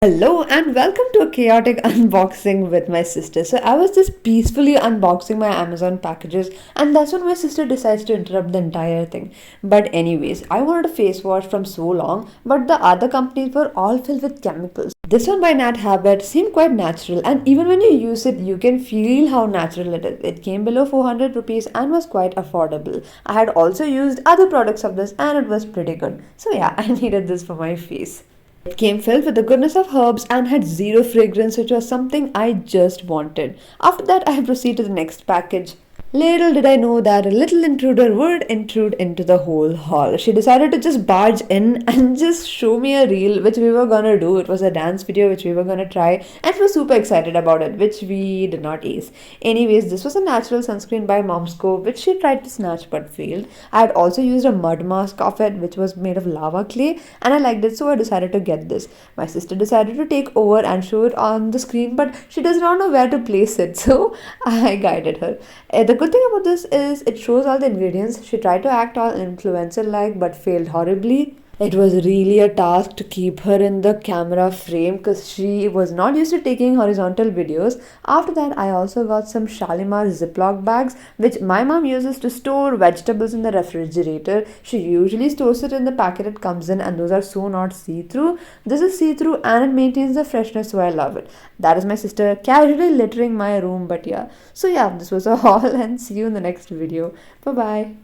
Hello and welcome to a chaotic unboxing with my sister. So I was just peacefully unboxing my Amazon packages and that's when my sister decides to interrupt the entire thing. But anyways, I wanted a face wash from so long, but the other companies were all filled with chemicals. This one by Nat Habit seemed quite natural and even when you use it, you can feel how natural it is. It came below 400 rupees and was quite affordable. I had also used other products of this and it was pretty good. So yeah, I needed this for my face. It came filled with the goodness of herbs and had zero fragrance, which was something I just wanted. After that, I proceeded to the next package. Little did I know that a little intruder would intrude into the whole hall. She decided to just barge in and just show me a reel, which we were gonna do. It was a dance video which we were gonna try, and she was super excited about it, which we did not ace. Anyways, this was a natural sunscreen by Momsco, which she tried to snatch but failed. I had also used a mud mask of it, which was made of lava clay, and I liked it, so I decided to get this. My sister decided to take over and show it on the screen, but she does not know where to place it, so I guided her. The good thing about this is it shows all the ingredients. She tried to act all influencer like but failed horribly. It was really a task to keep her in the camera frame because she was not used to taking horizontal videos. After that, I also got some Shalimar Ziploc bags, which my mom uses to store vegetables in the refrigerator. She usually stores it in the packet it comes in, and those are so not see-through. This is see-through and it maintains the freshness, so I love it. That is my sister casually littering my room, but yeah. So yeah, this was a haul and see you in the next video. Bye bye.